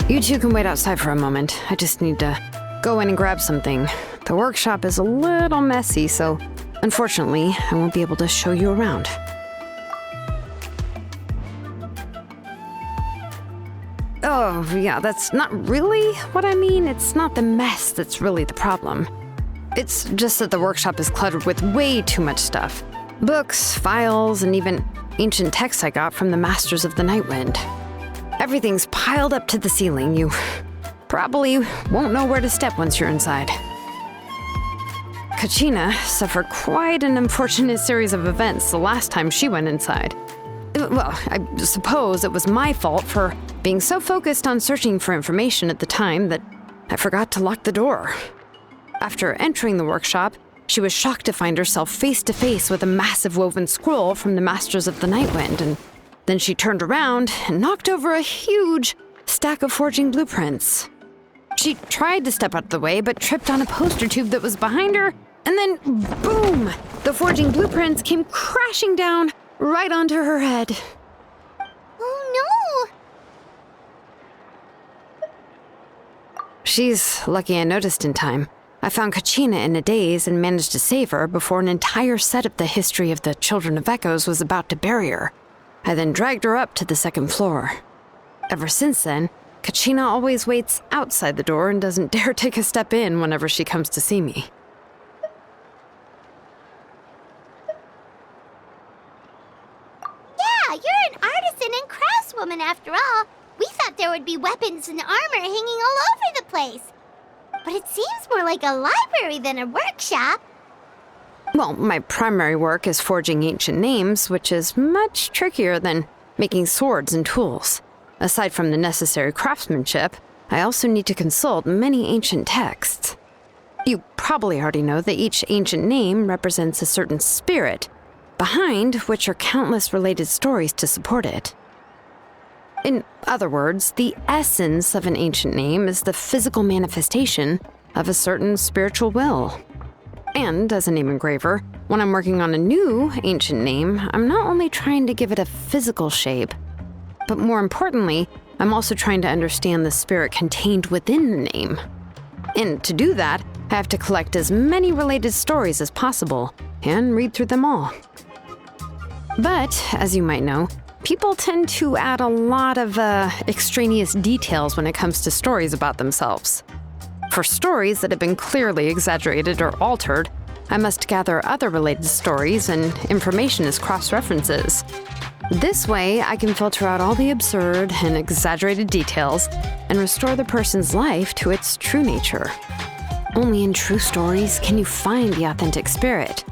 You two can wait outside for a moment. I just need to go in and grab something. The workshop is a little messy, so unfortunately, I won't be able to show you around. Oh, yeah, that's not really what I mean. It's not the mess that's really the problem. It's just that the workshop is cluttered with way too much stuff. Books, files, and even ancient texts I got from the Masters of the Nightwind. Everything's piled up to the ceiling. You probably won't know where to step once you're inside. Kachina suffered quite an unfortunate series of events the last time she went inside. Well, I suppose it was my fault for being so focused on searching for information at the time that I forgot to lock the door. After entering the workshop, she was shocked to find herself face to face with a massive woven scroll from the Masters of the Nightwind, and then she turned around and knocked over a huge stack of forging blueprints. She tried to step out of the way, but tripped on a poster tube that was behind her, and then boom! The forging blueprints came crashing down right onto her head. Oh no! She's lucky I noticed in time. I found Kachina in a daze and managed to save her before an entire set of the history of the Children of Echoes was about to bury her. I then dragged her up to the second floor. Ever since then, Kachina always waits outside the door and doesn't dare take a step in whenever she comes to see me. Yeah, you're an artisan and craftswoman after all. We thought there would be weapons and armor hanging all over the place. But it seems more like a library than a workshop. Well, my primary work is forging ancient names, which is much trickier than making swords and tools. Aside from the necessary craftsmanship, I also need to consult many ancient texts. You probably already know that each ancient name represents a certain spirit, behind which are countless related stories to support it. In other words, the essence of an ancient name is the physical manifestation of a certain spiritual will. And as a name engraver, when I'm working on a new ancient name, I'm not only trying to give it a physical shape, but more importantly, I'm also trying to understand the spirit contained within the name. And to do that, I have to collect as many related stories as possible and read through them all. But, as you might know, people tend to add a lot of extraneous details when it comes to stories about themselves. For stories that have been clearly exaggerated or altered, I must gather other related stories and information as cross-references. This way, I can filter out all the absurd and exaggerated details and restore the person's life to its true nature. Only in true stories can you find the authentic spirit.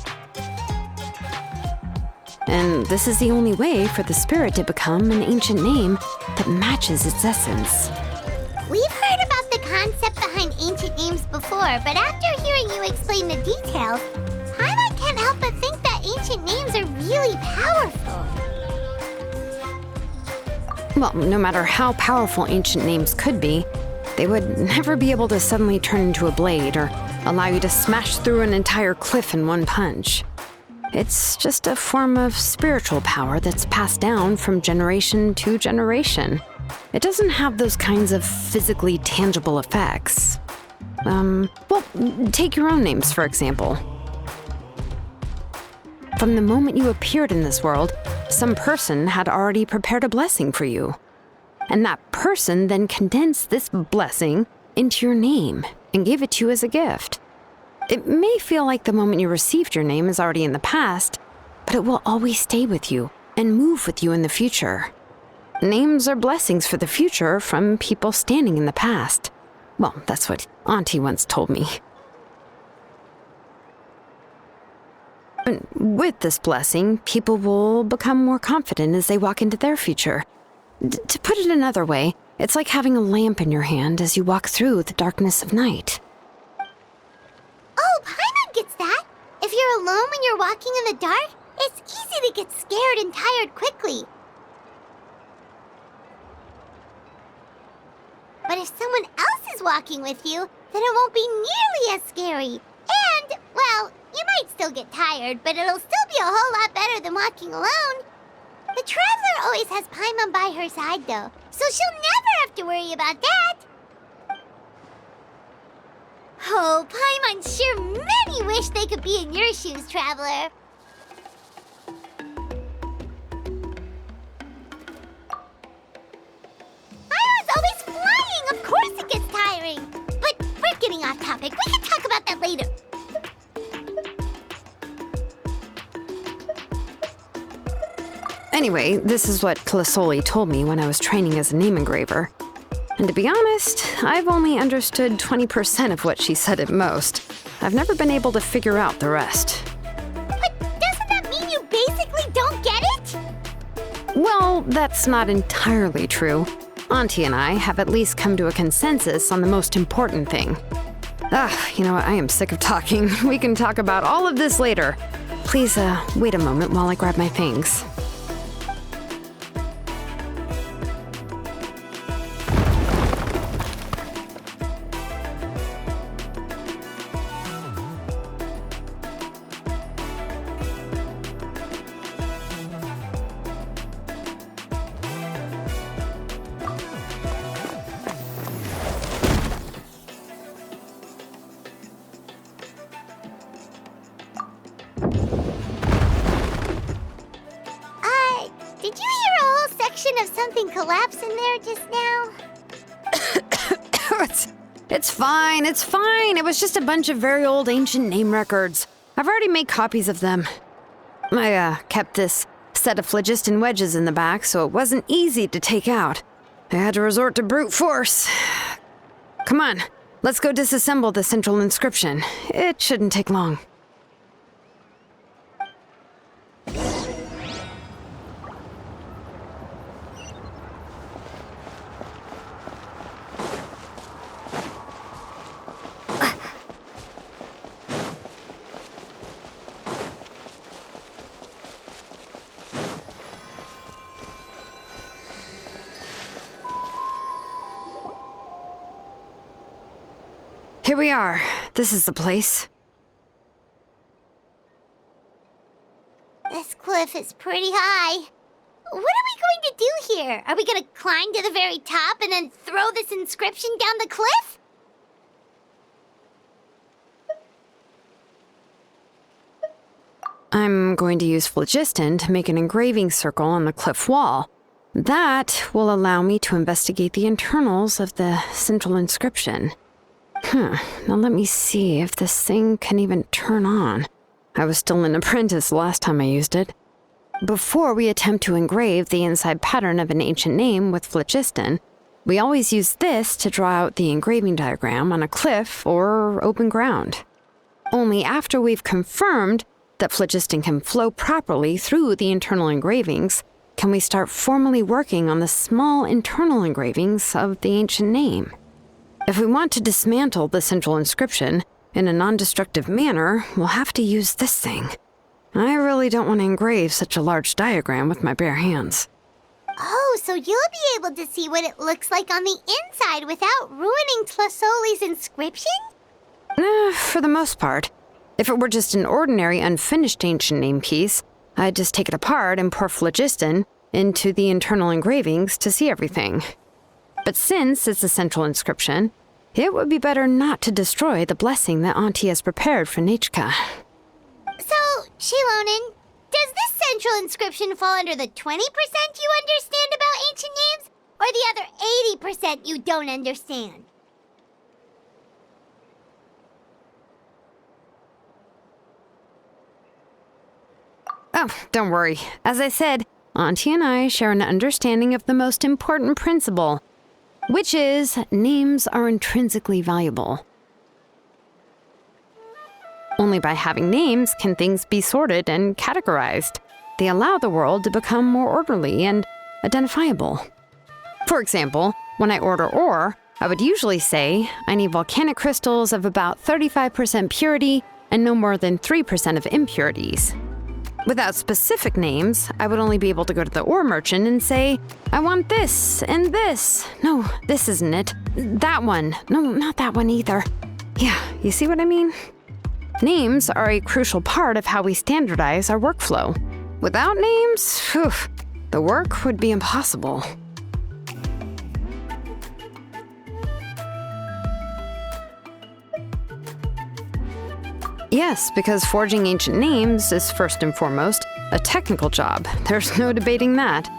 And this is the only way for the spirit to become an ancient name that matches its essence. We've heard about the concept behind ancient names before, but after hearing you explain the details, Paimon can't help but think that ancient names are really powerful. Well, no matter how powerful ancient names could be, they would never be able to suddenly turn into a blade or allow you to smash through an entire cliff in one punch. It's just a form of spiritual power that's passed down from generation to generation. It doesn't have those kinds of physically tangible effects. Well, take your own names, for example. From the moment you appeared in this world, some person had already prepared a blessing for you. And that person then condensed this blessing into your name and gave it to you as a gift. It may feel like the moment you received your name is already in the past, but it will always stay with you and move with you in the future. Names are blessings for the future from people standing in the past. Well, that's what Auntie once told me. And with this blessing, people will become more confident as they walk into their future. To put it another way, it's like having a lamp in your hand as you walk through the darkness of night. Oh, Paimon gets that. If you're alone when you're walking in the dark, it's easy to get scared and tired quickly. But if someone else is walking with you, then it won't be nearly as scary. And, well, you might still get tired, but it'll still be a whole lot better than walking alone. The Traveler always has Paimon by her side, though, so she'll never have to worry about that. Oh, Paimon sure many wish they could be in your shoes, Traveler. Paimon's always flying, of course it gets tiring. But we're getting off topic, we can talk about that later. Anyway, this is what Tlisoli told me when I was training as a name engraver. And to be honest, I've only understood 20% of what she said at most. I've never been able to figure out the rest. But doesn't that mean you basically don't get it? Well, that's not entirely true. Auntie and I have at least come to a consensus on the most important thing. You know what? I am sick of talking. We can talk about all of this later. Please, wait a moment while I grab my things. Did you hear a whole section of something collapse in there just now? It's fine, it's fine. It was just a bunch of very old ancient name records. I've already made copies of them. I kept this set of phlogiston wedges in the back, so it wasn't easy to take out. I had to resort to brute force. Come on, let's go disassemble the central inscription. It shouldn't take long. Here we are. This is the place. This cliff is pretty high. What are we going to do here? Are we going to climb to the very top and then throw this inscription down the cliff? I'm going to use phlogiston to make an engraving circle on the cliff wall. That will allow me to investigate the internals of the central inscription. Now let me see if this thing can even turn on. I was still an apprentice last time I used it. Before we attempt to engrave the inside pattern of an ancient name with phlogiston, we always use this to draw out the engraving diagram on a cliff or open ground. Only after we've confirmed that phlogiston can flow properly through the internal engravings can we start formally working on the small internal engravings of the ancient name. If we want to dismantle the central inscription in a non-destructive manner, we'll have to use this thing. I really don't want to engrave such a large diagram with my bare hands. Oh, so you'll be able to see what it looks like on the inside without ruining Tlisoli's inscription? For the most part. If it were just an ordinary unfinished ancient name piece, I'd just take it apart and pour phlogiston into the internal engravings to see everything. But since it's a central inscription, it would be better not to destroy the blessing that Auntie has prepared for Nechka. So, Shilonen, does this central inscription fall under the 20% you understand about ancient names, or the other 80% you don't understand? Oh, don't worry. As I said, Auntie and I share an understanding of the most important principle, which is names are intrinsically valuable. Only by having names can things be sorted and categorized. They allow the world to become more orderly and identifiable. For example, when I order ore, I would usually say I need volcanic crystals of about 35% purity and no more than 3% of impurities. Without specific names, I would only be able to go to the ore merchant and say, I want this and this. No, this isn't it. That one. No, not that one either. Yeah, you see what I mean? Names are a crucial part of how we standardize our workflow. Without names, the work would be impossible. Yes, because forging ancient names is first and foremost a technical job. There's no debating that.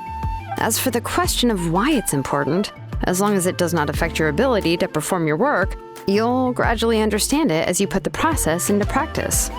As for the question of why it's important, as long as it does not affect your ability to perform your work, you'll gradually understand it as you put the process into practice.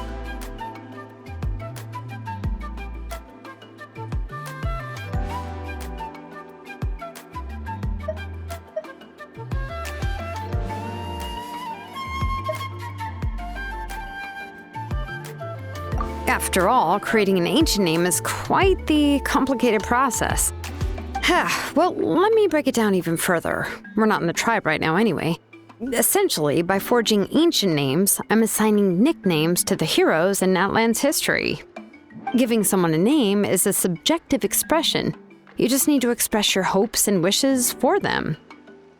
After all, creating an ancient name is quite the complicated process. Well, let me break it down even further. We're not in the tribe right now anyway. Essentially, by forging ancient names, I'm assigning nicknames to the heroes in Natlan's history. Giving someone a name is a subjective expression. You just need to express your hopes and wishes for them.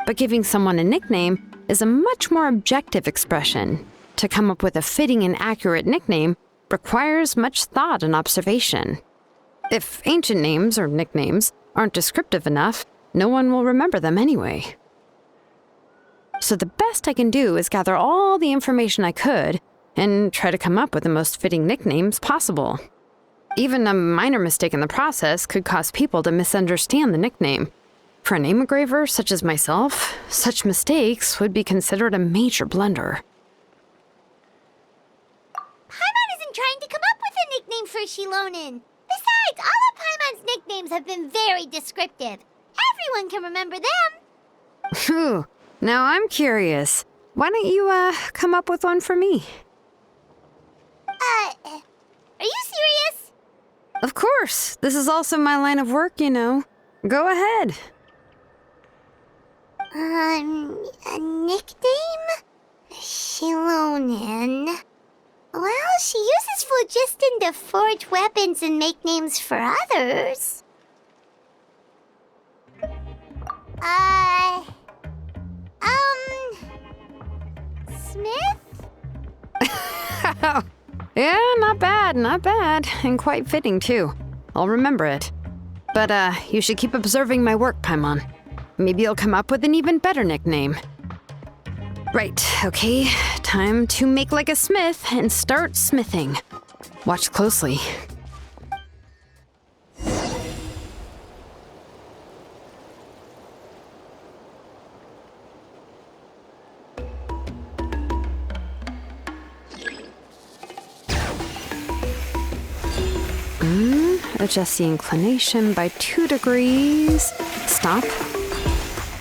But giving someone a nickname is a much more objective expression. To come up with a fitting and accurate nickname requires much thought and observation. If ancient names or nicknames aren't descriptive enough, no one will remember them anyway. So the best I can do is gather all the information I could and try to come up with the most fitting nicknames possible. Even a minor mistake in the process could cause people to misunderstand the nickname. For a name engraver such as myself, such mistakes would be considered a major blunder. Trying to come up with a nickname for Shilonen. Besides, all of Paimon's nicknames have been very descriptive. Everyone can remember them. Phew. Now I'm curious. Why don't you, come up with one for me? Are you serious? Of course. This is also my line of work, you know. Go ahead. A nickname? Shilonen. Well, she uses phlogiston to forge weapons and make names for others. Smith? Yeah, not bad, and quite fitting too. I'll remember it. But, you should keep observing my work, Paimon. Maybe you'll come up with an even better nickname. Right, okay, time to make like a smith and start smithing. Watch closely. Adjust the inclination by 2 degrees. Stop.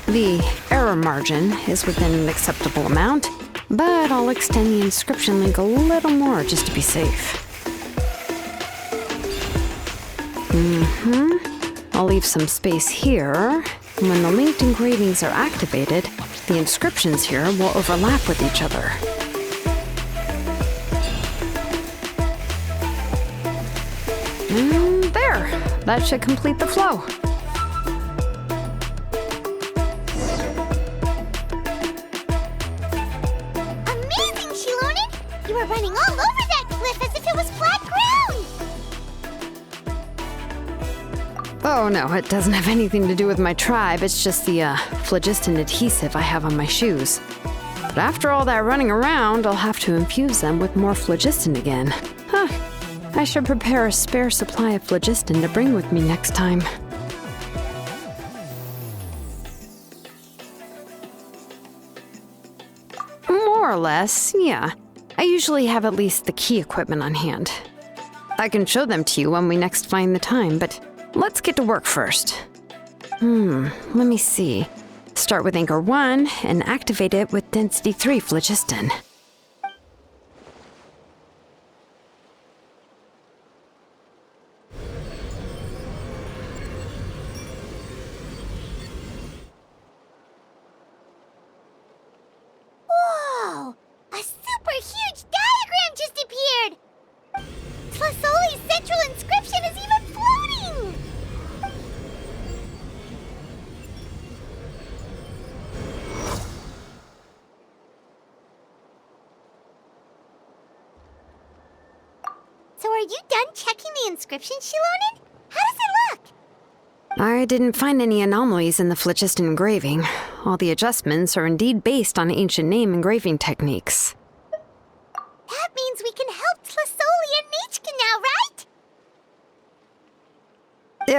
The error margin is within an acceptable amount, but I'll extend the inscription link a little more just to be safe. I'll leave some space here. When the linked engravings are activated, the inscriptions here will overlap with each other. There! That should complete the flow. Amazing, Shilonen! You were running all over that cliff as if it was flat ground! Oh no, it doesn't have anything to do with my tribe, it's just the phlogiston adhesive I have on my shoes. But after all that running around, I'll have to infuse them with more phlogiston again. I should prepare a spare supply of phlogiston to bring with me next time. More or less, yeah. I usually have at least the key equipment on hand. I can show them to you when we next find the time, but let's get to work first. Let me see. Start with Anchor 1 and activate it with Density 3 phlogiston. Whoa! A super huge diagram just appeared! Tlasoli's central inscription is even floating! So are you done checking the inscription, Shilonen? How does it look? I didn't find any anomalies in the phlogiston engraving. All the adjustments are indeed based on ancient name engraving techniques. That means we can help Tlasoli and Nichka now,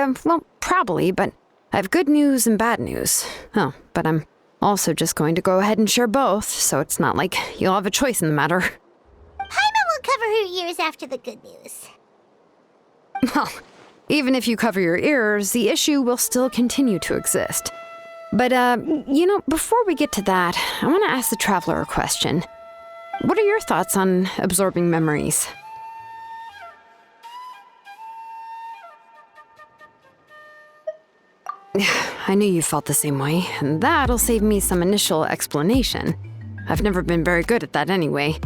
right? Well, probably, but I have good news and bad news. Oh, but I'm also just going to go ahead and share both, so it's not like you'll have a choice in the matter. Paimon will cover her ears after the good news. Well, even if you cover your ears, the issue will still continue to exist. But, before we get to that, I want to ask the Traveler a question. What are your thoughts on absorbing memories? I knew you felt the same way, and that'll save me some initial explanation. I've never been very good at that anyway.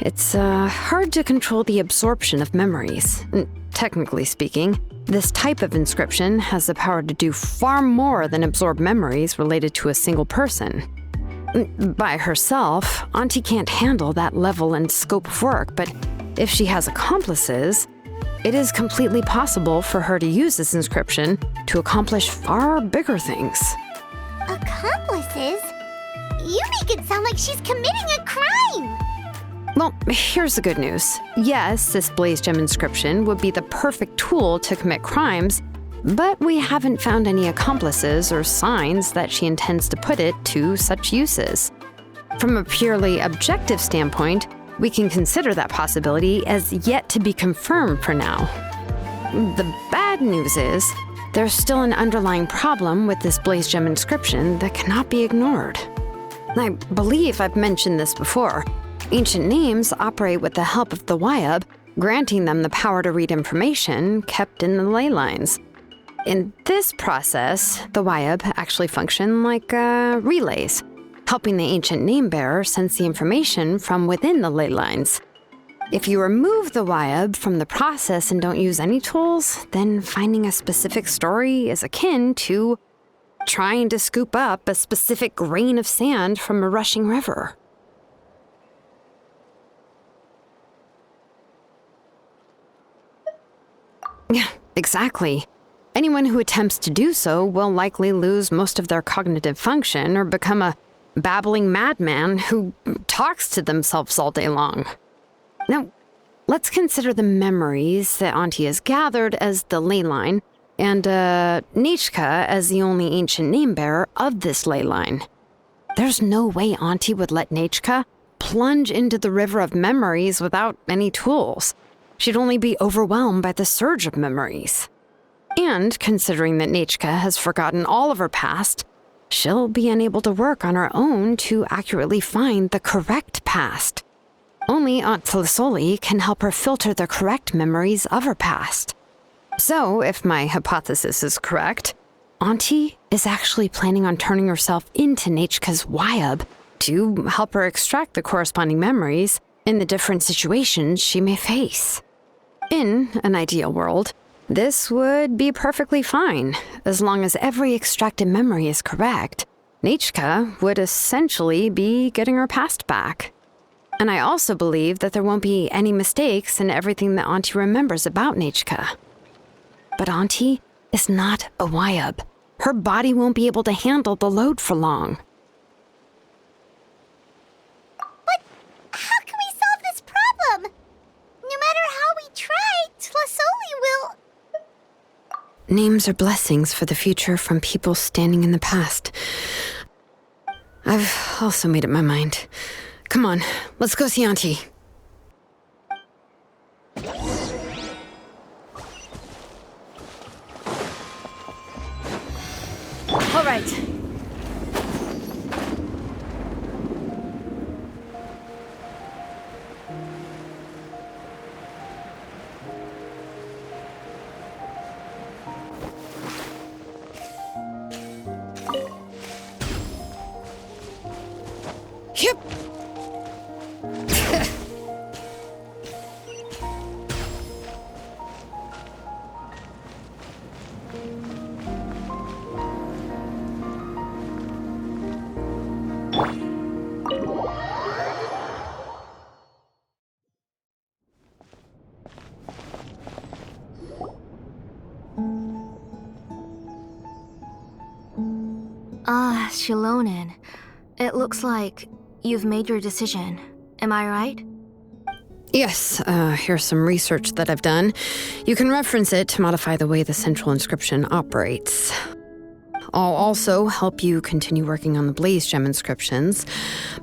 It's hard to control the absorption of memories. Technically speaking, this type of inscription has the power to do far more than absorb memories related to a single person. By herself, Auntie can't handle that level and scope of work, but if she has accomplices, it is completely possible for her to use this inscription to accomplish far bigger things. Accomplices? You make it sound like she's committing a crime! Well, here's the good news. Yes, this Blaze Gem inscription would be the perfect tool to commit crimes, but we haven't found any accomplices or signs that she intends to put it to such uses. From a purely objective standpoint, we can consider that possibility as yet to be confirmed for now. The bad news is, there's still an underlying problem with this Blaze Gem inscription that cannot be ignored. I believe I've mentioned this before. Ancient names operate with the help of the Wyab, granting them the power to read information kept in the ley lines. In this process, the Wyab actually function like relays, helping the ancient name bearer sense the information from within the ley lines. If you remove the Wyab from the process and don't use any tools, then finding a specific story is akin to trying to scoop up a specific grain of sand from a rushing river. Yeah, exactly. Anyone who attempts to do so will likely lose most of their cognitive function or become a babbling madman who talks to themselves all day long. Now, let's consider the memories that Auntie has gathered as the ley line, and Nichka as the only ancient name bearer of this ley line. There's no way Auntie would let Nichka plunge into the river of memories without any tools. She'd only be overwhelmed by the surge of memories. And considering that Nichka has forgotten all of her past, she'll be unable to work on her own to accurately find the correct past. Only Aunt Tlasoli can help her filter the correct memories of her past. So, if my hypothesis is correct, Auntie is actually planning on turning herself into Nichka's Wyab to help her extract the corresponding memories in the different situations she may face. In an ideal world, this would be perfectly fine, as long as every extracted memory is correct. Nichka would essentially be getting her past back. And I also believe that there won't be any mistakes in everything that Auntie remembers about Nichka. But Auntie is not a Wyab. Her body won't be able to handle the load for long. But how can we solve this problem? No matter how we try, Tlasoli will... Names are blessings for the future from people standing in the past. I've also made up my mind. Come on, let's go see Auntie. All right. Yep. Shilonen. It looks like you've made your decision. Am I right? Yes, here's some research that I've done. You can reference it to modify the way the central inscription operates. I'll also help you continue working on the Blaze Gem inscriptions,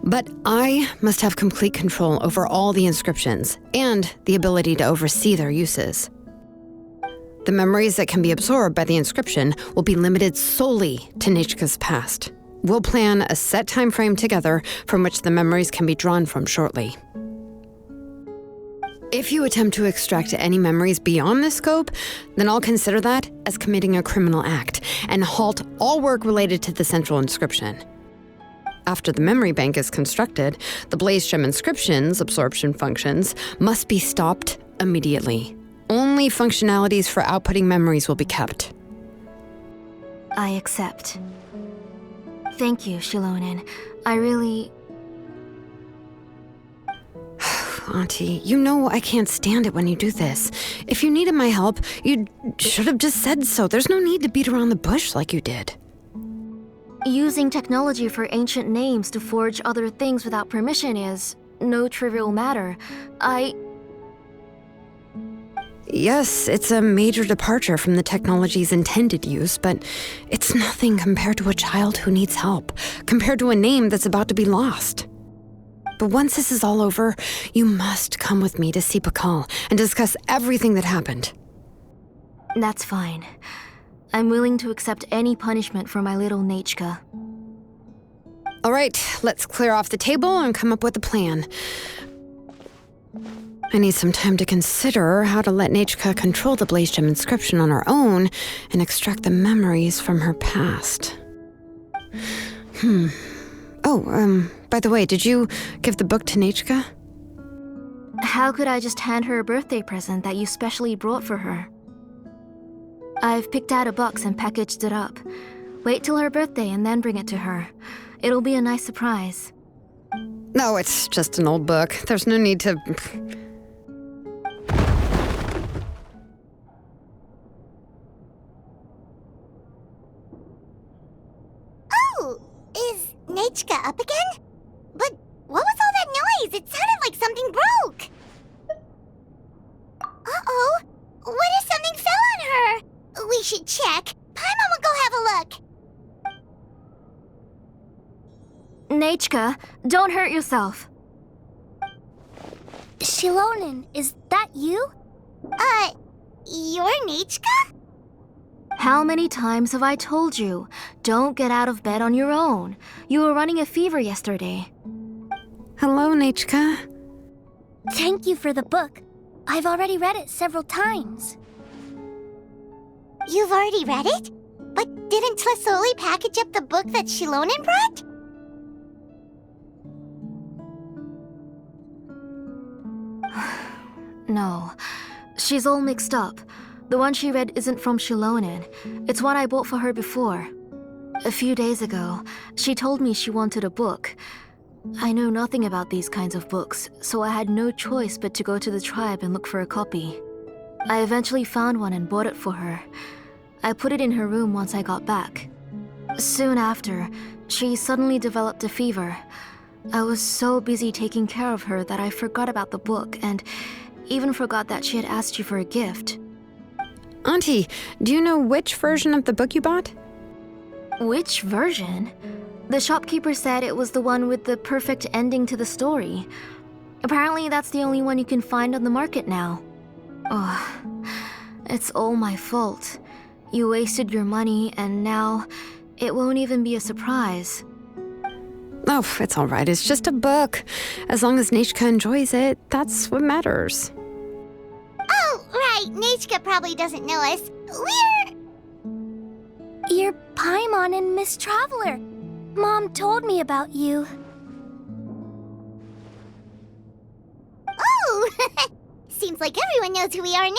but I must have complete control over all the inscriptions and the ability to oversee their uses. The memories that can be absorbed by the inscription will be limited solely to Nichka's past. We'll plan a set time frame together from which the memories can be drawn from shortly. If you attempt to extract any memories beyond this scope, then I'll consider that as committing a criminal act and halt all work related to the central inscription. After the memory bank is constructed, the Blaze Gem inscription's absorption functions must be stopped immediately. Only functionalities for outputting memories will be kept. I accept. Thank you, Shilonen. I really... Auntie, you know I can't stand it when you do this. If you needed my help, you should have just said so. There's no need to beat around the bush like you did. Using technology for ancient names to forge other things without permission is no trivial matter. Yes, it's a major departure from the technology's intended use, but it's nothing compared to a child who needs help, compared to a name that's about to be lost. But once this is all over, you must come with me to see Pakal and discuss everything that happened. That's fine. I'm willing to accept any punishment for my little Nichka. All right, let's clear off the table and come up with a plan. I need some time to consider how to let Nichka control the Blaze Gem inscription on her own and extract the memories from her past. By the way, did you give the book to Nichka? How could I just hand her a birthday present that you specially brought for her? I've picked out a box and packaged it up. Wait till her birthday and then bring it to her. It'll be a nice surprise. No, it's just an old book. There's no need to... Oh, is Nichka up again? But what was all that noise? It sounded like something broke. Uh-oh. What if something fell on her? We should check. Paimon will go have a look. Nichka, don't hurt yourself. Shilonen, is that you? You're Nichka? How many times have I told you? Don't get out of bed on your own. You were running a fever yesterday. Hello, Nichka. Thank you for the book. I've already read it several times. You've already read it? But didn't Tlesoli package up the book that Shilonen brought? No, she's all mixed up. The one she read isn't from Shilonen. It's one I bought for her before. A few days ago, she told me she wanted a book. I know nothing about these kinds of books, so I had no choice but to go to the tribe and look for a copy. I eventually found one and bought it for her. I put it in her room once I got back. Soon after, she suddenly developed a fever. I was so busy taking care of her that I forgot about the book and even forgot that she had asked you for a gift. Auntie, do you know which version of the book you bought? Which version? The shopkeeper said it was the one with the perfect ending to the story. Apparently that's the only one you can find on the market now. Oh, it's all my fault. You wasted your money and now it won't even be a surprise. Oh, it's all right. It's just a book. As long as Nichka enjoys it, that's what matters. Oh, right. Nichka probably doesn't know us. You're Paimon and Miss Traveler. Mom told me about you. Oh! Seems like everyone knows who we are now.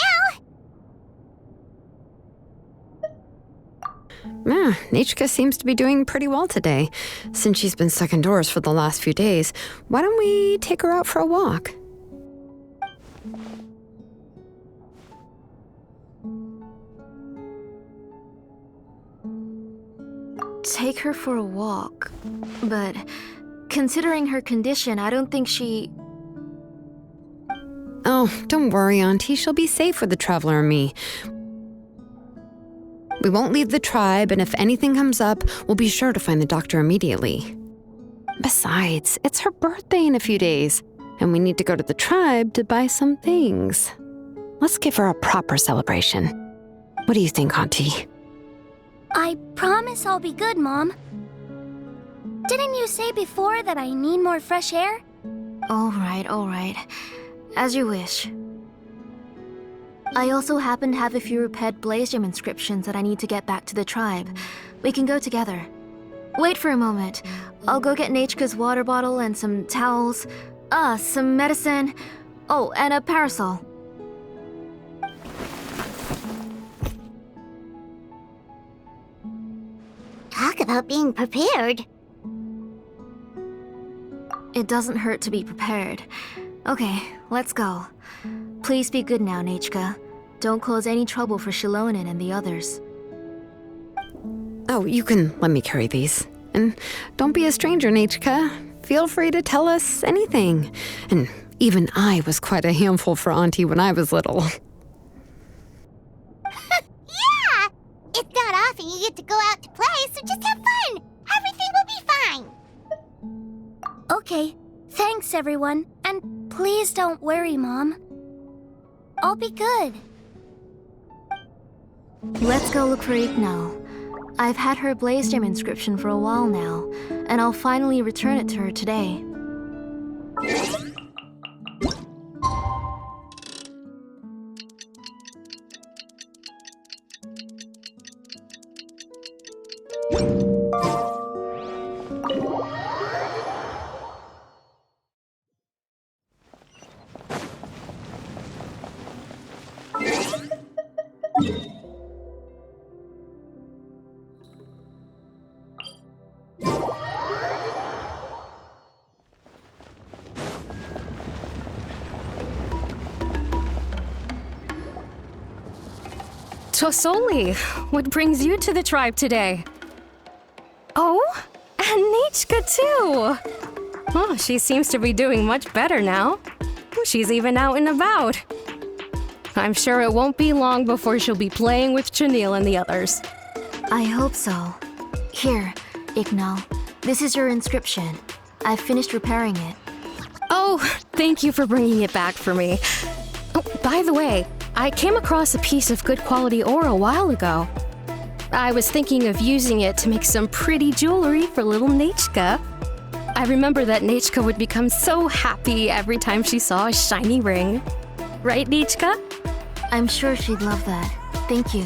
Nichka seems to be doing pretty well today. Since she's been stuck indoors for the last few days, why don't we take her out for a walk? Take her for a walk. But considering her condition, I don't think she... Oh, don't worry, Auntie. She'll be safe with the Traveler and me. We won't leave the tribe, and if anything comes up, we'll be sure to find the doctor immediately. Besides, it's her birthday in a few days, and we need to go to the tribe to buy some things. Let's give her a proper celebration. What do you think, Auntie? I promise I'll be good, Mom. Didn't you say before that I need more fresh air? All right. As you wish. I also happen to have a few repaired Blaze Gem inscriptions that I need to get back to the tribe. We can go together. Wait for a moment. I'll go get Nachka's water bottle and some towels. Some medicine. Oh, and a parasol. Talk about being prepared. It doesn't hurt to be prepared. Okay, let's go. Please be good now, Nachka. Don't cause any trouble for Shilonen and the others. Oh, you can let me carry these. And don't be a stranger, Nachka. Feel free to tell us anything. And even I was quite a handful for Auntie when I was little. Yeah! It's not often you get to go out to play, so just have fun. Everything will be fine. Okay, thanks everyone. And please don't worry, Mom. I'll be good. Let's go look for Ignal. I've had her Blaze Gem inscription for a while now, and I'll finally return it to her today. Tosoli, what brings you to the tribe today? Oh, and Nichka too! Oh, she seems to be doing much better now. She's even out and about. I'm sure it won't be long before she'll be playing with Chanil and the others. I hope so. Here, Ignal. This is your inscription. I've finished repairing it. Oh, thank you for bringing it back for me. Oh, by the way, I came across a piece of good quality ore a while ago. I was thinking of using it to make some pretty jewelry for little Nachka. I remember that Nachka would become so happy every time she saw a shiny ring. Right, Nachka? I'm sure she'd love that. Thank you.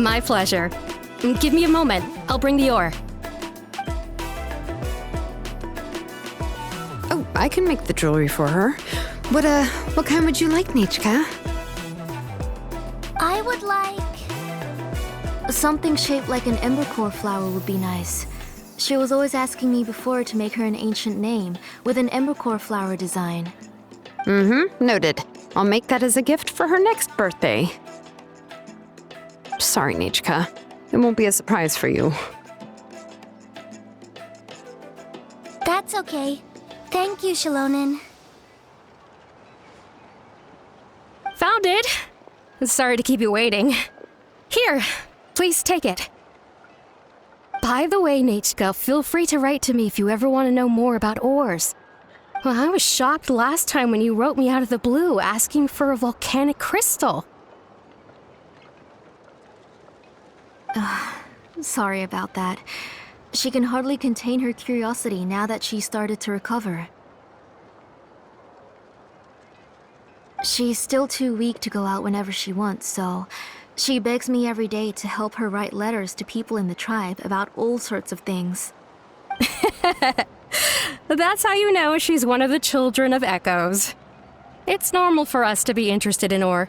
My pleasure. Give me a moment. I'll bring the ore. Oh, I can make the jewelry for her. What kind would you like, Nachka? I would like... Something shaped like an embercore flower would be nice. She was always asking me before to make her an ancient name with an embercore flower design. Noted. I'll make that as a gift for her next birthday. Sorry, Nachka. It won't be a surprise for you. That's okay. Thank you, Shilonen. Found it! Sorry to keep you waiting. Here, please take it. By the way, Nachka, feel free to write to me if you ever want to know more about ores. Well, I was shocked last time when you wrote me out of the blue asking for a volcanic crystal. Sorry about that. She can hardly contain her curiosity now that she started to recover. She's still too weak to go out whenever she wants, so she begs me every day to help her write letters to people in the tribe about all sorts of things. That's how you know she's one of the children of Echoes. It's normal for us to be interested in ore.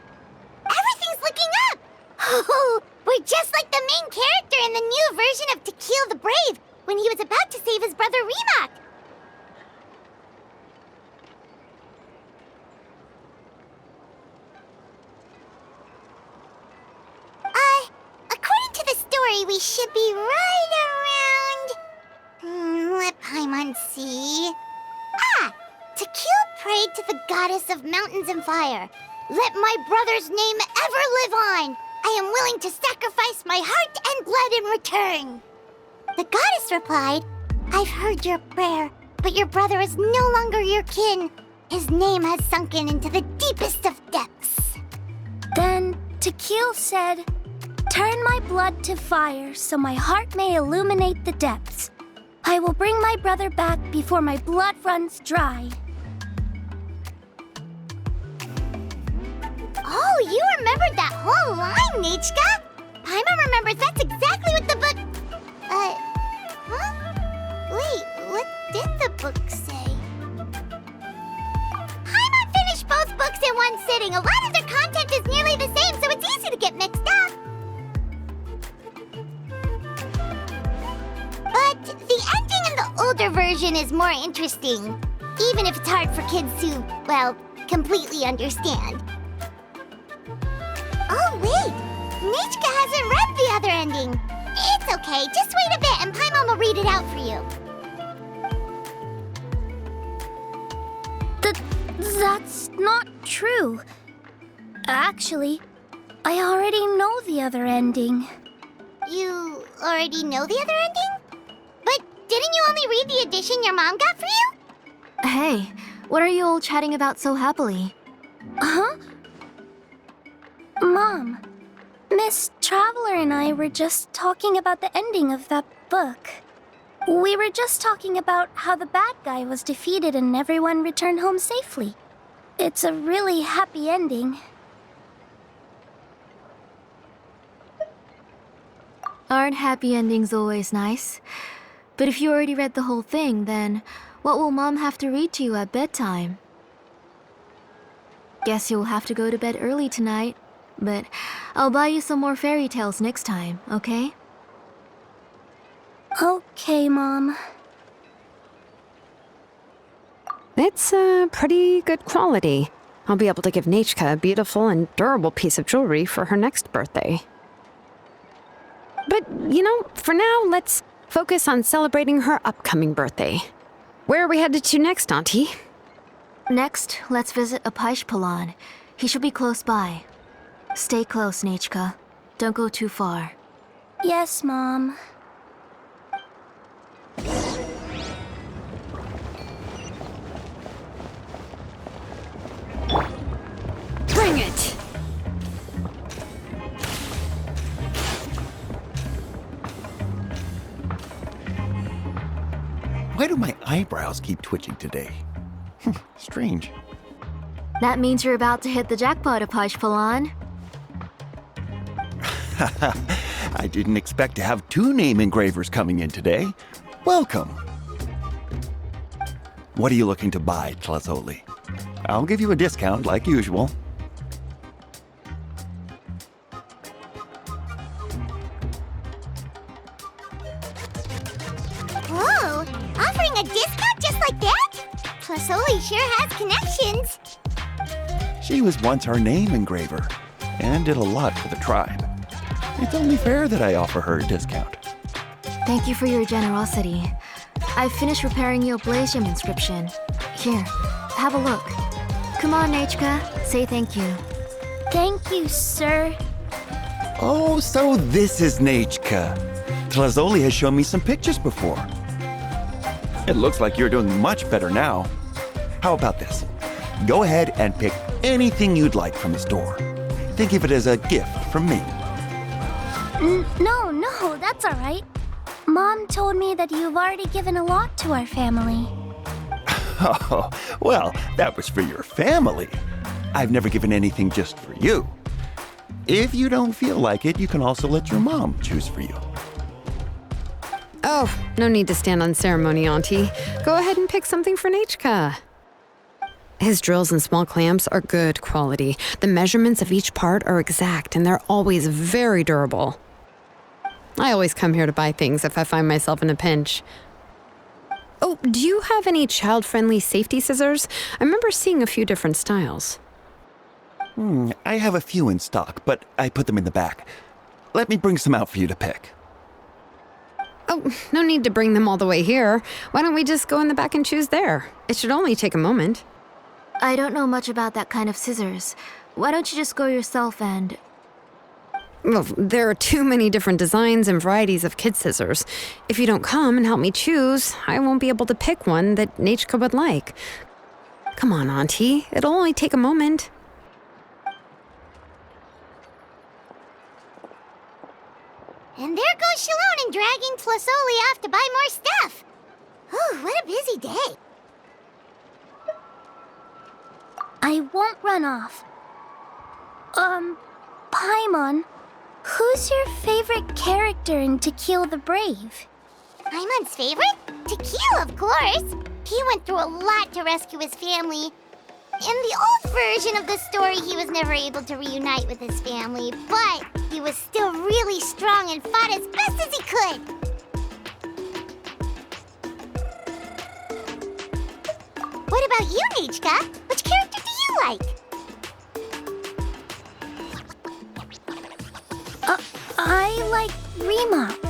Everything's looking up! Oh, we're just like the main character in the new version of To Kill the Brave, when he was about to save his brother Remak. According to the story, we should be right around... let Paimon see... Ah! Tequil prayed to the goddess of mountains and fire. Let my brother's name ever live on. I am willing to sacrifice my heart and blood in return. The goddess replied, I've heard your prayer, but your brother is no longer your kin. His name has sunken into the deepest of depths. Then Tequil said, turn my blood to fire so my heart may illuminate the depths. I will bring my brother back before my blood runs dry. Oh, you remembered that whole line, Nichka? Paimon remembers that's exactly what the book... huh? Wait, what did the book say? Paimon finished both books in one sitting. A lot of their content is nearly the same, so it's easy to get mixed up. But the ending in the older version is more interesting, even if it's hard for kids to, well, completely understand. Oh, wait! Nichka hasn't read the other ending. It's okay, just wait a bit and Paimon will read it out for you. That's not true. Actually, I already know the other ending. You already know the other ending? But didn't you only read the edition your mom got for you? Hey, what are you all chatting about so happily? Huh? Mom, Miss Traveler and I were just talking about the ending of that book. We were just talking about how the bad guy was defeated and everyone returned home safely. It's a really happy ending. Aren't happy endings always nice? But if you already read the whole thing, then what will Mom have to read to you at bedtime? Guess you'll have to go to bed early tonight. But I'll buy you some more fairy tales next time, okay? Okay, Mom. It's pretty good quality. I'll be able to give Nichka a beautiful and durable piece of jewelry for her next birthday. But, for now, let's focus on celebrating her upcoming birthday. Where are we headed to next, Auntie? Next, let's visit Apaish. He should be close by. Stay close, Nichka. Don't go too far. Yes, Mom. Bring it! Why do my eyebrows keep twitching today? Strange. That means you're about to hit the jackpot, Apaish. I didn't expect to have 2 name engravers coming in today. Welcome. What are you looking to buy, Tlazoli? I'll give you a discount like usual. Whoa, offering a discount just like that? Plasoli sure has connections. She was once our name engraver and did a lot for the tribe. It's only fair that I offer her a discount. Thank you for your generosity. I finished repairing your Blaze Gem inscription. Here, have a look. Come on, Nichka, say thank you. Thank you, sir. Oh, so this is Nachka. Tlazoli has shown me some pictures before. It looks like you're doing much better now. How about this? Go ahead and pick anything you'd like from the store. Think of it as a gift from me. No, that's all right. Mom told me that you've already given a lot to our family. Oh, well, that was for your family. I've never given anything just for you. If you don't feel like it, you can also let your mom choose for you. Oh, no need to stand on ceremony, Auntie. Go ahead and pick something for Nichka. His drills and small clamps are good quality. The measurements of each part are exact, and they're always very durable. I always come here to buy things if I find myself in a pinch. Oh, do you have any child-friendly safety scissors? I remember seeing a few different styles. I have a few in stock, but I put them in the back. Let me bring some out for you to pick. Oh, no need to bring them all the way here. Why don't we just go in the back and choose there? It should only take a moment. I don't know much about that kind of scissors. Why don't you just go yourself and... Well, there are too many different designs and varieties of kid scissors. If you don't come and help me choose, I won't be able to pick one that Nachka would like. Come on, Auntie. It'll only take a moment. And there goes Shallonen dragging Tlasoli off to buy more stuff. Whew, what a busy day. I won't run off. Paimon, who's your favorite character in To Kill the Brave? Paimon's favorite? Tequila, of course. He went through a lot to rescue his family. In the old version of the story, he was never able to reunite with his family, but he was still really strong and fought as best as he could. What about you, Nachka? Which character do you like? I like Remak.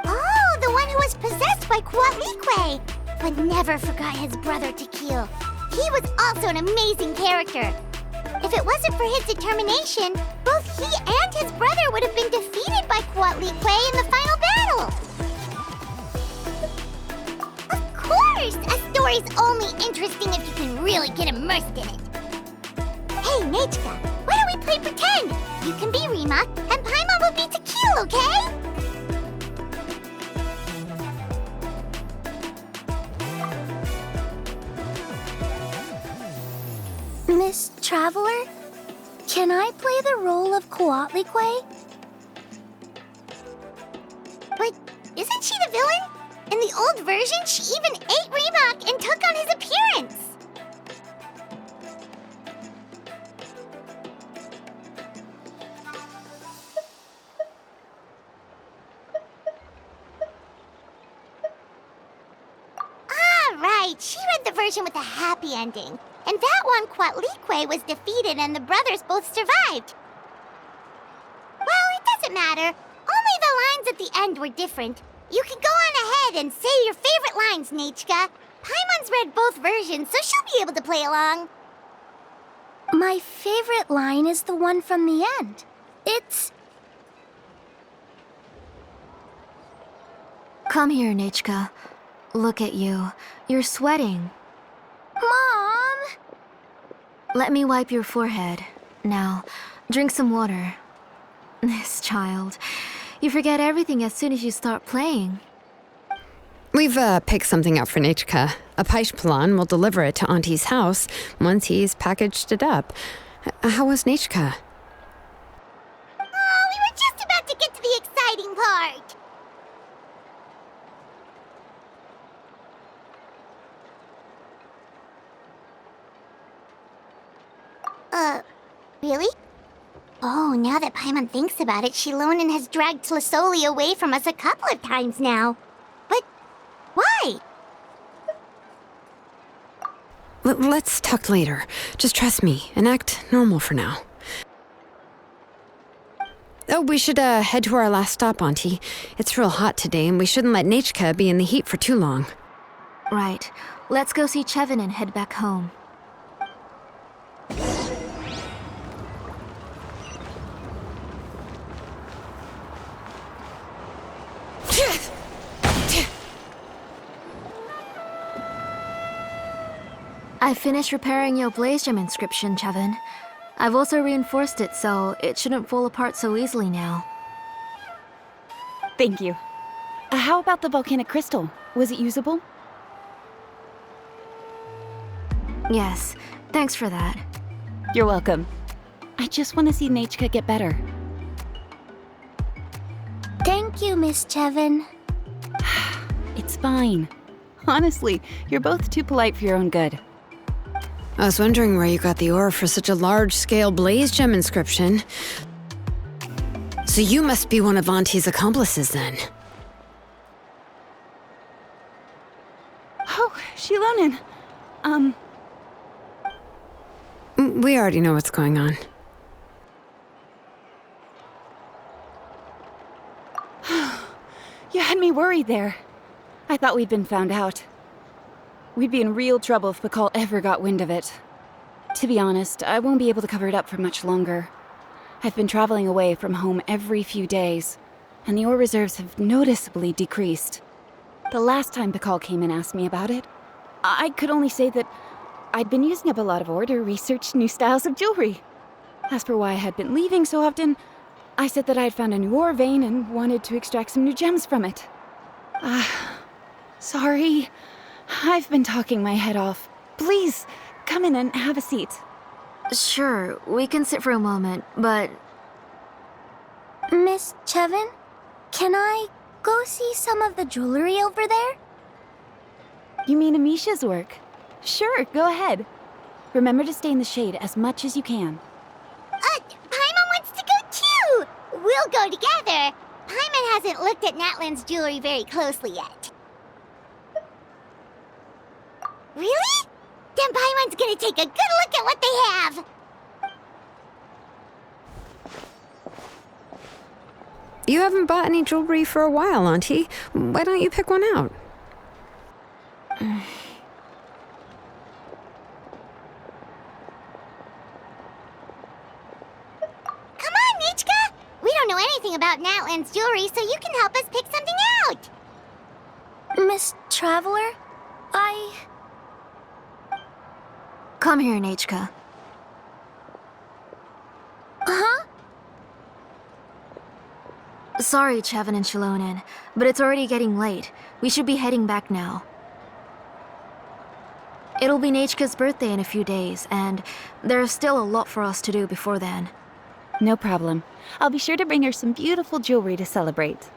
Oh, the one who was possessed by Quatlique, but never forgot his brother Tequil. He was also an amazing character. If it wasn't for his determination, both he and his brother would have been defeated by Quatlique in the final battle. Of course! A story's only interesting if you can really get immersed in it. Hey, Nachka, why don't we play pretend? You can be Remak, and Paimon will be Tequil, okay? Miss Traveler, can I play the role of Quatlique? But isn't she the villain? In the old version, she even ate Remak and took on his appearance. Right, she read the version with a happy ending. And that one, Quatlique was defeated and the brothers both survived. Well, it doesn't matter. Only the lines at the end were different. You can go on ahead and say your favorite lines, Nachka. Paimon's read both versions, so she'll be able to play along. My favorite line is the one from the end. It's... Come here, Nachka. Look at you. You're sweating. Mom! Let me wipe your forehead. Now, drink some water. This child. You forget everything as soon as you start playing. We've picked something up for Nachka. A Paishpalan will deliver it to Auntie's house once he's packaged it up. How was Nachka? Oh, we were just about to get to the exciting part. Really? Oh, now that Paimon thinks about it, Shallonen has dragged Tlasoli away from us a couple of times now. But why? Let's talk later. Just trust me and act normal for now. Oh, we should head to our last stop, Auntie. It's real hot today, and we shouldn't let Nachka be in the heat for too long. Right. Let's go see Chevin and head back home. I finished repairing your Blaze Gem inscription, Chevin. I've also reinforced it so it shouldn't fall apart so easily now. Thank you. How about the volcanic crystal? Was it usable? Yes, thanks for that. You're welcome. I just want to see Nachka get better. Thank you, Miss Chevin. It's fine. Honestly, you're both too polite for your own good. I was wondering where you got the ore for such a large-scale Blaze Gem inscription. So you must be one of Auntie's accomplices, then. Oh, Shallonen. We already know what's going on. me worried there. I thought we'd been found out. We'd be in real trouble if Pakal ever got wind of it. To be honest, I won't be able to cover it up for much longer. I've been traveling away from home every few days, and the ore reserves have noticeably decreased. The last time Pakal came and asked me about it, I could only say that I'd been using up a lot of ore to research new styles of jewelry. As for why I had been leaving so often, I said that I had found a new ore vein and wanted to extract some new gems from it. Sorry. I've been talking my head off. Please, come in and have a seat. Sure, we can sit for a moment, but... Miss Chevin, can I go see some of the jewelry over there? You mean Amisha's work? Sure, go ahead. Remember to stay in the shade as much as you can. Paimon wants to go too! We'll go together. Paimon hasn't looked at Natlan's jewelry very closely yet. Really? Then Paimon's gonna take a good look at what they have! You haven't bought any jewelry for a while, Auntie. Why don't you pick one out? Come on, Nichka! We don't know anything about Natlan's jewelry, so you can help us pick something out! Miss Traveler, Come here, Nachka. Huh? Sorry, Chevin and Shilonen, but it's already getting late. We should be heading back now. It'll be Nachka's birthday in a few days, and there's still a lot for us to do before then. No problem. I'll be sure to bring her some beautiful jewelry to celebrate.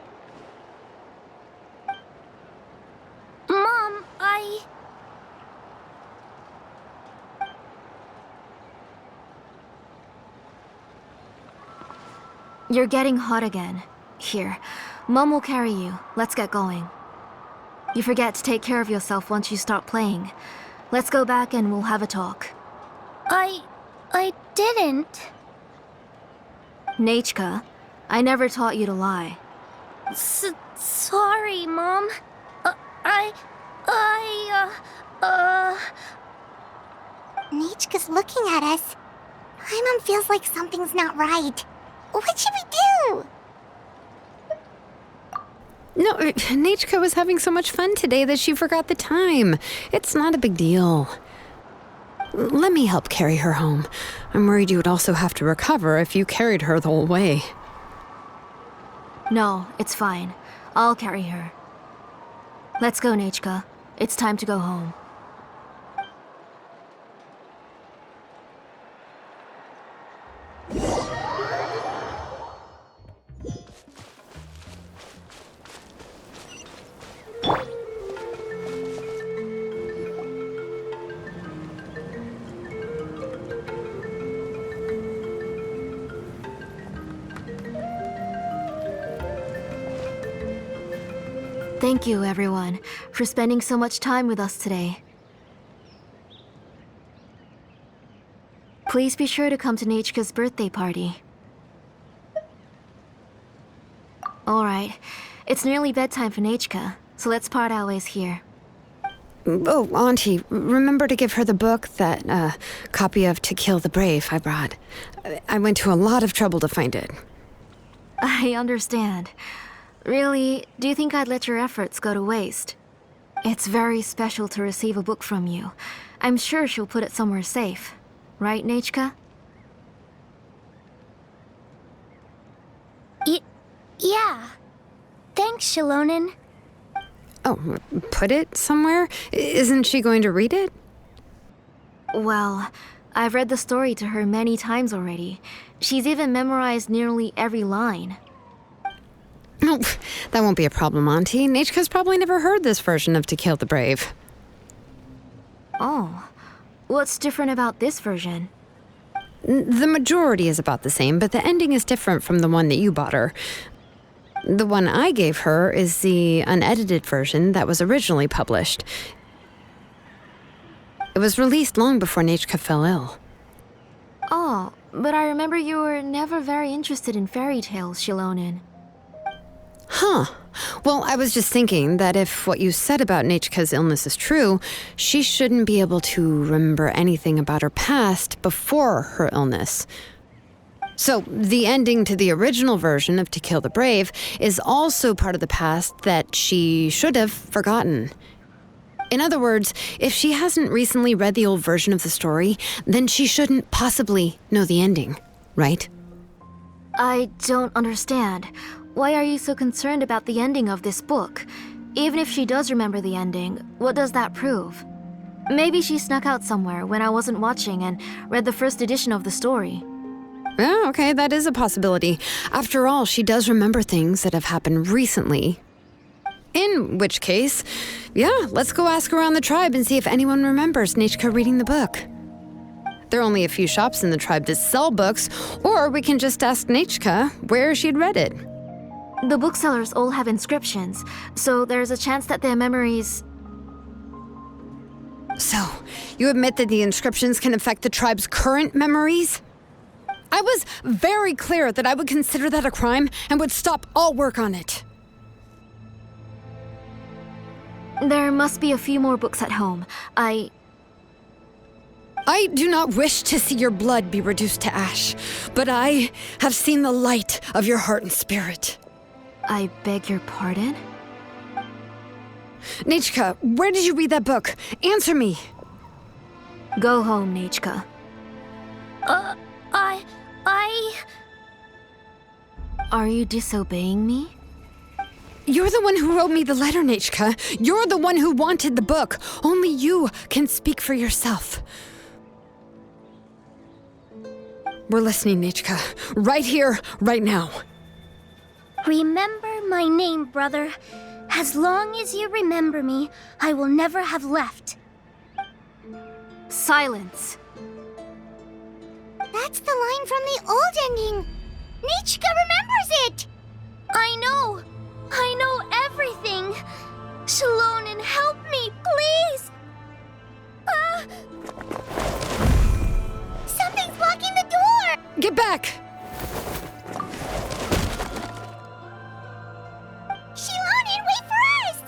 Mom, You're getting hot again. Here, Mom will carry you. Let's get going. You forget to take care of yourself once you start playing. Let's go back and we'll have a talk. I didn't. Nachka, I never taught you to lie. Sorry, Mom. Nichka's looking at us. Paimon feels like something's not right. What should we do? No, Nachka was having so much fun today that she forgot the time. It's not a big deal. Let me help carry her home. I'm worried you would also have to recover if you carried her the whole way. No, it's fine. I'll carry her. Let's go, Nachka. It's time to go home. Thank you, everyone, for spending so much time with us today. Please be sure to come to Nachka's birthday party. Alright, it's nearly bedtime for Nachka, so let's part our ways here. Oh, Auntie, remember to give her the book, that copy of To Kill the Brave I brought. I went to a lot of trouble to find it. I understand. Really, do you think I'd let your efforts go to waste? It's very special to receive a book from you. I'm sure she'll put it somewhere safe. Right, Nachka? Yeah. Thanks, Shilonen. Oh, put it somewhere? Isn't she going to read it? Well, I've read the story to her many times already. She's even memorized nearly every line. Oh, that won't be a problem, Auntie. Nachka's probably never heard this version of To Kill the Brave. Oh, what's different about this version? The majority is about the same, but the ending is different from the one that you bought her. The one I gave her is the unedited version that was originally published. It was released long before Nachka fell ill. Oh, but I remember you were never very interested in fairy tales, Shilonen. Huh. Well, I was just thinking that if what you said about Nechka's illness is true, she shouldn't be able to remember anything about her past before her illness. So, the ending to the original version of To Kill the Brave is also part of the past that she should have forgotten. In other words, if she hasn't recently read the old version of the story, then she shouldn't possibly know the ending, right? I don't understand. Why are you so concerned about the ending of this book? Even if she does remember the ending, what does that prove? Maybe she snuck out somewhere when I wasn't watching and read the first edition of the story. Yeah, okay, that is a possibility. After all, she does remember things that have happened recently. In which case, yeah, let's go ask around the tribe and see if anyone remembers Nechka reading the book. There are only a few shops in the tribe that sell books, or we can just ask Nechka where she'd read it. The booksellers all have inscriptions, so there's a chance that their memories... So, you admit that the inscriptions can affect the tribe's current memories? I was very clear that I would consider that a crime and would stop all work on it. There must be a few more books at home. I do not wish to see your blood be reduced to ash, but I have seen the light of your heart and spirit. I beg your pardon? Nechka, where did you read that book? Answer me. Go home, Nechka. Are you disobeying me? You're the one who wrote me the letter, Nechka. You're the one who wanted the book. Only you can speak for yourself. We're listening, Nechka. Right here, right now. Remember my name, brother. As long as you remember me, I will never have left. Silence. That's the line from the old ending. Nechka remembers it! I know everything. Shalonen, help me, please! Something's blocking the door! Get back! Shalonen, wait for us!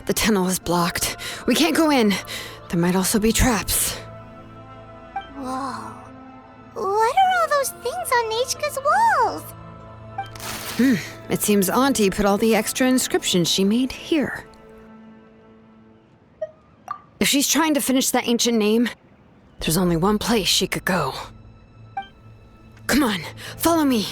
The tunnel is blocked. We can't go in. There might also be traps. Whoa. What are all those things on Nechka's walls? It seems Auntie put all the extra inscriptions she made here. If she's trying to finish that ancient name, there's only one place she could go. Come on, follow me.